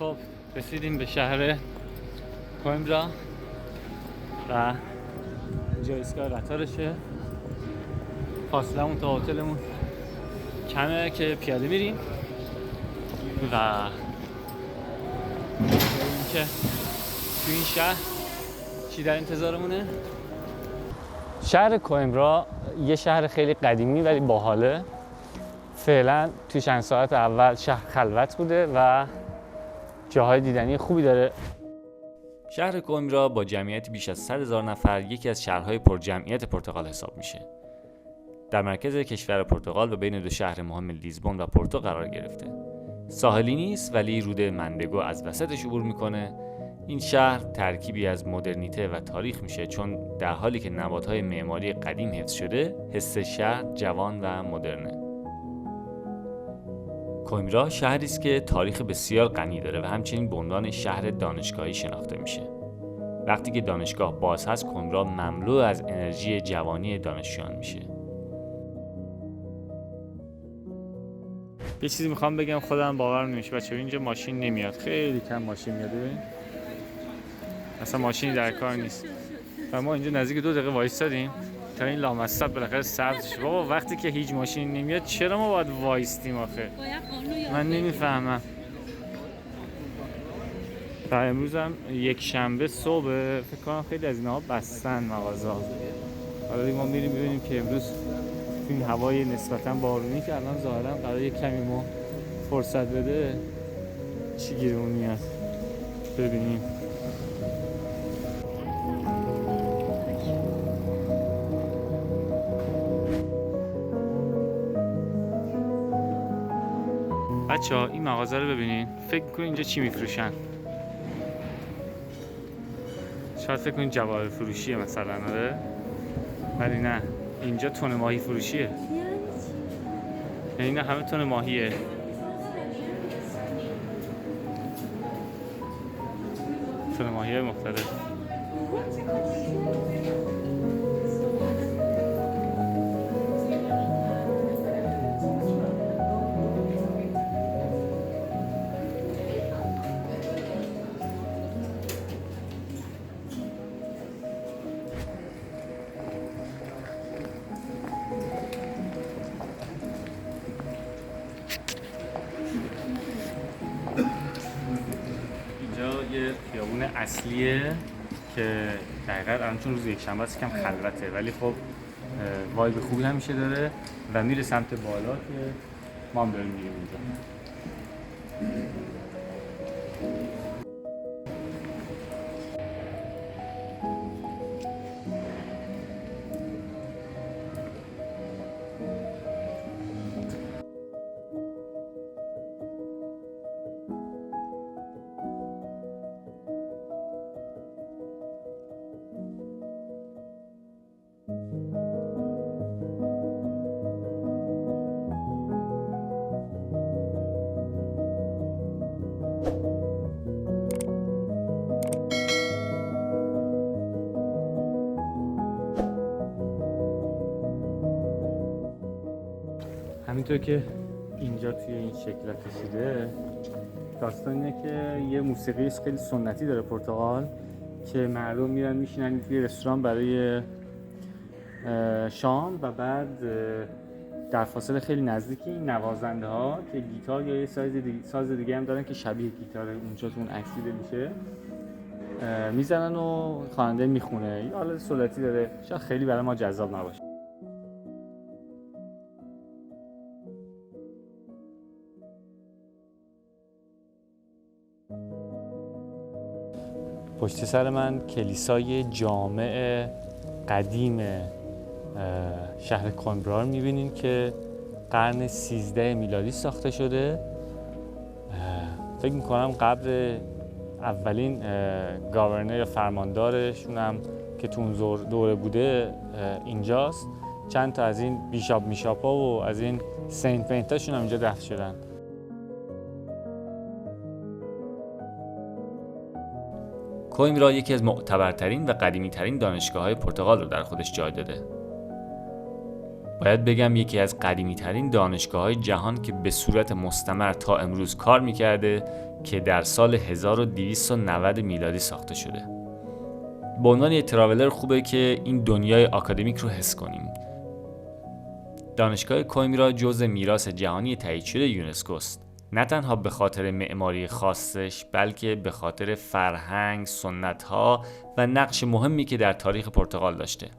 خب رسیدیم به شهر کویمبرا و اینجا ایستگاه قطارشه. فاصلمون تا هتلمون کمه که پیاده میریم و ببینیم که تو این شهر چی در انتظارمونه. شهر کویمبرا یه شهر خیلی قدیمی ولی باحاله. فعلا تو چند ساعت اول شهر خلوت بوده و جاهای دیدنی خوبی داره. شهر کویمبرا با جمعیت بیش از 100,000 نفر یکی از شهرهای پرجمعیت پرتغال حساب میشه. در مرکز کشور پرتغال و بین دو شهر مهم لیزبون و پورتو قرار گرفته. ساحلی نیست ولی رود مندگو از وسطش عبور میکنه. این شهر ترکیبی از مدرنیته و تاریخ میشه، چون در حالی که نمادهای معماری قدیم حفظ شده، حس شهر جوان و مدرنه. کویمبرا شهری است که تاریخ بسیار غنی داره و همچنین به عنوان شهر دانشگاهی شناخته میشه. وقتی که دانشگاه باز هست، کویمبرا مملو از انرژی جوانی دانشجویان میشه. یه چیزی میخوام بگم خودم باورم نمیشه بچه‌ها، اینجا ماشین نمیاد، خیلی کم ماشین میاد. ببین اصلا ماشینی در کار نیست و ما اینجا نزدیک 2 دقیقه وایستادیم تا این لامصب بالاخره سبز شه. بابا وقتی که هیچ ماشینی نمیاد چرا ما باید وایستیم آخه؟ من نمیفهمم. و امروز هم یک شنبه صبح، فکر کنم خیلی از اینها بستن مغازه‌ها. حالا ما میریم ببینیم که امروز این هوای نسبتاً بارونی که الان ظاهراً قراره یک کمی ما فرصت بده چی گیرمون میاد. ببینیم. بچه‌ها این مغازه رو ببینین، فکر کنین اینجا چی میفروشن؟ شاید فکر کنین جواهر فروشیه مثلا، آره؟ ولی نه، اینجا تن ماهی فروشیه. یعنی نه همه تن ماهیه. تن ماهی مختلف. یه خیابون اصلیه که دقیقاً الان چون روز یکشنبه است کم خلوته، ولی خب وایب خوبی همیشه داره و میره سمت بالا که ما هم داریم میریم اونجا. همینطور که اینجا توی این شکل کشیده، داستان اینه که یه موسیقی خیلی سنتی داره پرتغال که مردم میرن میشینن توی رستوران برای شام و بعد در فاصله خیلی نزدیکی نوازنده ها که گیتار یا یه ساز دیگه هم دارن که شبیه گیتار اونجا تو اون عکس دیده میشه میزنن و خواننده میخونه. یه آلت سنتی داره، شاید خیلی برای ما جذاب نباشه. پشت سر من کلیسای جامع قدیم شهر کویمبرا رو می‌بینین که قرن 13 میلادی ساخته شده. فکر می‌کنم قبر اولین گاورنر یا فرماندارشون هم که تو اون دوره بوده اینجاست. چند تا از این بیشاپ میشاپا و از این سنت پینتاشون هم اینجا دفن شدن. کویمبرا یکی از معتبرترین و قدیمی‌ترین دانشگاه‌های پرتغال رو در خودش جای داده. باید بگم یکی از قدیمی ترین دانشگاه‌های جهان که به صورت مستمر تا امروز کار میکرده که در سال 1290 میلادی ساخته شده. به عنوان یک تراولر خوبه که این دنیای آکادمیک رو حس کنیم. دانشگاه کویمبرا جزء میراث جهانی تایید شده یونسکو است. نه تنها به خاطر معماری خاصش، بلکه به خاطر فرهنگ، سنت‌ها و نقش مهمی که در تاریخ پرتغال داشته.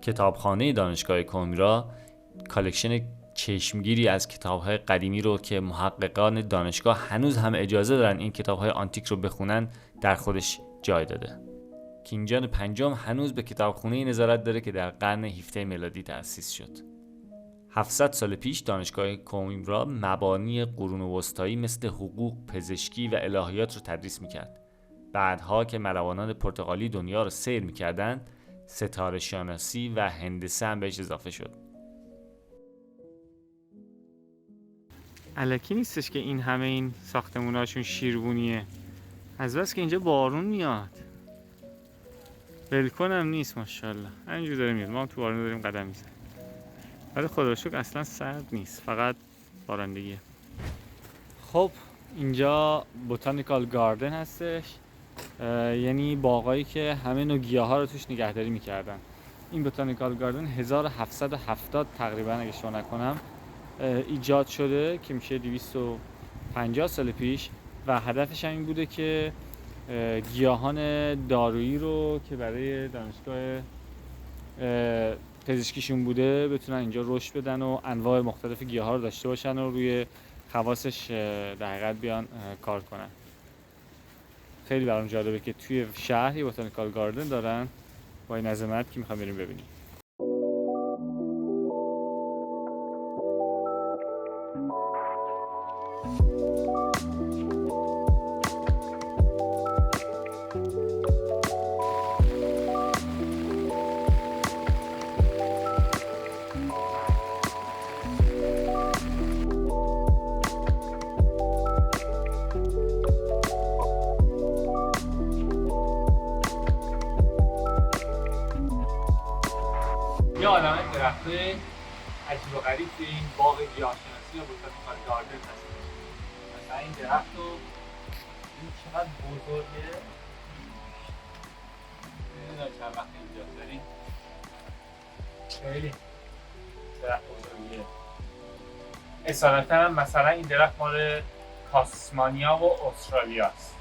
کتابخانه دانشگاه کویمبرا کالکشن چشمگیری از کتاب‌های قدیمی رو که محققان دانشگاه هنوز هم اجازه دارن این کتاب‌های آنتیک رو بخونن در خودش جای داده. کینگ جان پنجم هنوز به کتابخونه نظارت داره که در قرن 17 میلادی تأسیس شد. 700 سال پیش دانشگاه کویمبرا مبانی قرون وسطایی مثل حقوق، پزشکی و الهیات رو تدریس می‌کرد. بعدها که ملوانان پرتغالی دنیا رو سیر می‌کردن، ستاره شناسی و هندسه هم بهش اضافه شد. الکی نیستش که این همه این ساختموناشون شیربونیه. از بس که اینجا بارون میاد. ولکن هم نیست ماشاءالله. همینجور داره میاد. ما هم تو بارون داریم قدم میزنیم. ولی خدا رو شکر اصلا سرد نیست. فقط بارندگیه. خب اینجا بوتانیکال گاردن هستش. یعنی باغایی که همه نوع گیاها رو توش نگهداری میکردن. این بوتانیکال گاردن 1770 تقریبا اگه اشتباه نکنم ایجاد شده که میشه 250 سال پیش و هدفش هم این بوده که گیاهان دارویی رو که برای دانشگاه پزشکیشون بوده بتونن اینجا رشد بدن و انواع مختلف گیاها رو داشته باشن و روی خواصش در حقیقت بیان کار کنن. خیلی برام جالبه که توی شهر یه بوتانیکال گاردن دارن با این عظمت که میخوام بریم ببینیم. یه عالمه درخته عجیب و غریب توی این باغ گیاهشناسی یا بوتانیکال گاردن هست. مثلا این درخت رو این چقدر بزرگه. نمیدونم چند وقت اینجا داریم. خیلی درخت بزرگیه. اصالتا هم مثلا این درخت مال تاسمانیا و استرالیا است.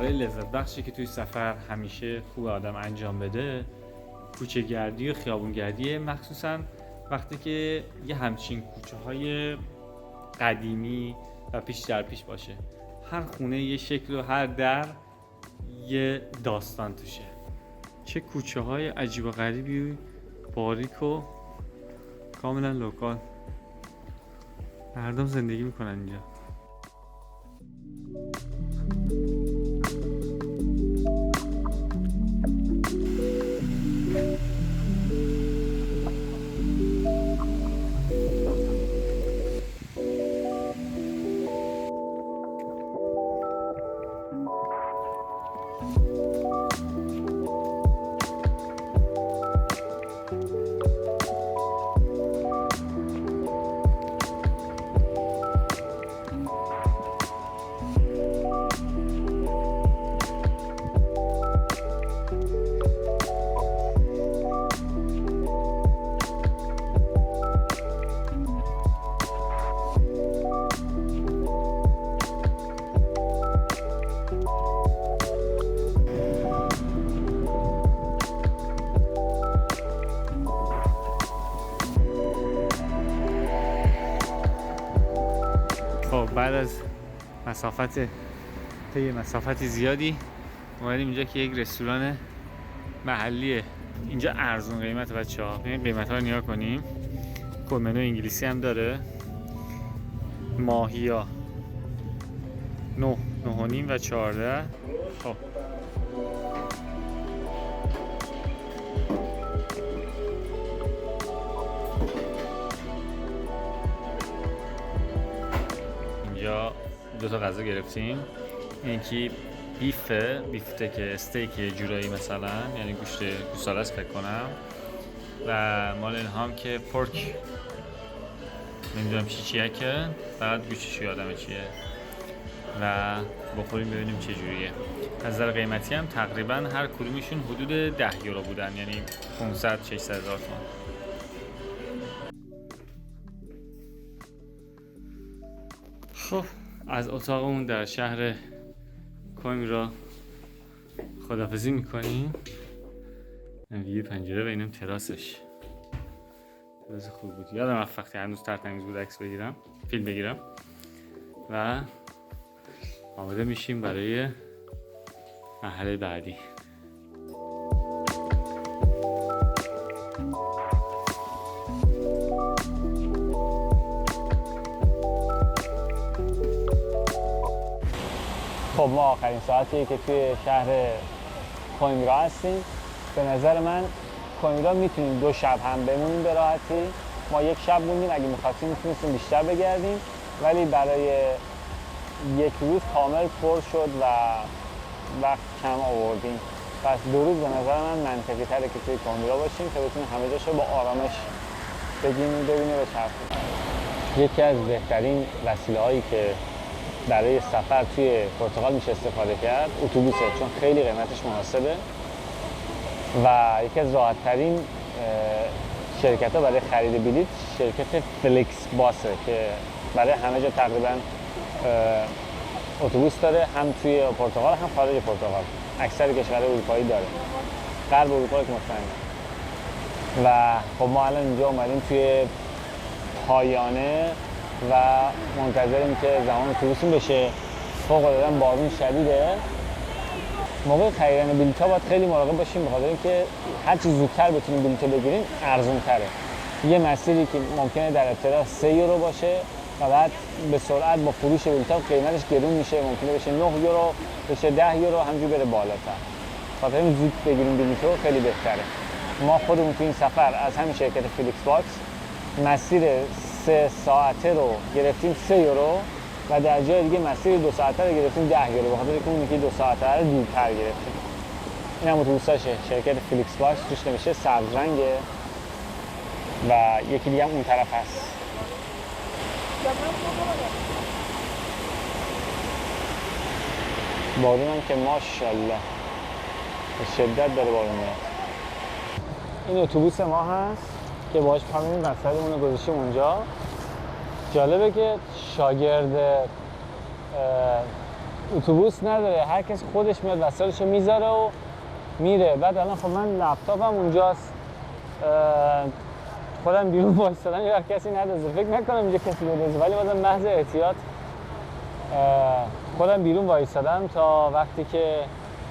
لذت بخشی که توی سفر همیشه خوب آدم انجام بده کوچه گردی و خیابون گردیه، مخصوصا وقتی که یه همچین کوچه های قدیمی و پیش در پیش باشه. هر خونه یه شکل و هر در یه داستان توشه. چه کوچه های عجیب و غریبی، باریک و کاملا لوکال. مردم زندگی میکنن اینجا. خب بعد از مسافت زیادی اومدیم اینجا که یک رستوران محلیه. اینجا ارزون قیمت بچه‌ها. ببین قیمت‌ها رو نگاه کنیم. خب منو انگلیسی هم داره. ماهیا 9 9 و نیم و 14. خب اینجا دو تا غذا گرفتیم. یکی بیفته که استیک جورایی مثلا، یعنی گوشت گوساله است فکر کنم، و مال این هم که پورک، نمیدونم چیه که فقط گوشتش یادمه چیه، و بخوریم ببینیم چه جوریه. از نظر قیمتی هم تقریبا هر کدومشون حدود 10 یورو بودن، یعنی 500 600 هزار تومان. خب از اتاقمون در شهر کویمبرا خداحافظی میکنیم. یه پنجره و اینم تراسش. تراس خوب بود. یادم وقتی هنوز ترتمیز بود عکس بگیرم، فیلم بگیرم، و آماده میشیم برای مرحله بعدی. خب ما آخرین ساعتیه که توی شهر کویمبرا هستیم. به نظر من کویمبرا میتونیم 2 شب هم بمونیم به راحتی. ما 1 شب موندیم، اگه میخواستیم میتونستیم بیشتر بگردیم، ولی برای 1 روز کامل پر شد و وقت کم آوردیم. پس 2 روز به نظر من منطقی تره که توی کویمبرا باشیم تا بتونیم همه جاشو با آرامش ببینیم و بچرخیم. یکی از بهترین وسیله‌هایی که برای سفر توی پرتغال میشه استفاده کرد اتوبوسه، چون خیلی قیمتش مناسبه و یکی از راحت ترین شرکت ها برای خرید بلیط شرکت فلیکس باسه که برای همه جا تقریبا اتوبوس داره، هم توی پرتغال هم خارج پرتغال. اکثر کشورهای اروپایی داره، غرب اروپا که مطمئنم. و خب ما الان اینجا اومدیم توی پایانه و منتظریم که زمان اتوبوسمون بشه. فوق العاده بارون شدیده. موقع خریدن بلیط‌ها باید خیلی مراقب باشیم، به خاطر اینکه هر چی زودتر بتونیم بلیط بگیریم ارزان‌تره. یه مسیری که ممکنه در ابتدا 3 یورو باشه و بعد به سرعت با فروش بلیط‌ها قیمتش گرون میشه، ممکنه بشه 9 یورو، بشه 10 یورو، همینجوری بره بالاتر. خاطر این زود بگیریم بلیطو خیلی بهتره. ما خودمون تو این سفر از همین شرکت فلیکس باکس مسیر 3 ساعته رو گرفتیم 3 یورو و در جای دیگه مسیر 2 ساعته رو گرفتیم 10 یورو، بخاطر اینکه اون یکی 2 ساعته رو دورتر گرفتیم. این هم اتوبوساشه، شرکت فلیکس باکس، توش نمیشه سبز رنگه و یکی دیگه هم اون طرف هست. بارون هم که ماشاءالله به شدت داره بارون میاد. این اتوبوس ما هست که باهاش پامونیم، وسایلمون رو گذاشتیم اونجا. جالبه که شاگرد اتوبوس نداره، هر کس خودش میاد وسایلشو میذاره و میره. بعد الان خب من لپتاپم اونجاست، خودم بیرون وایسادم، یه وقت کسی ندازه، فکر نکنم اینجا کسی بدازه، ولی بازم محض احتیاط خودم بیرون وایسادم تا وقتی که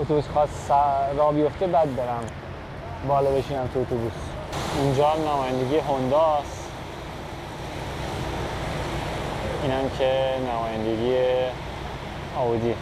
اتوبوس خواست راه بیفته بعد برم بالا بشینم تو اتوبوس. اونجا هم نمایندگی هونداست، اینم که نمایندگی آودی.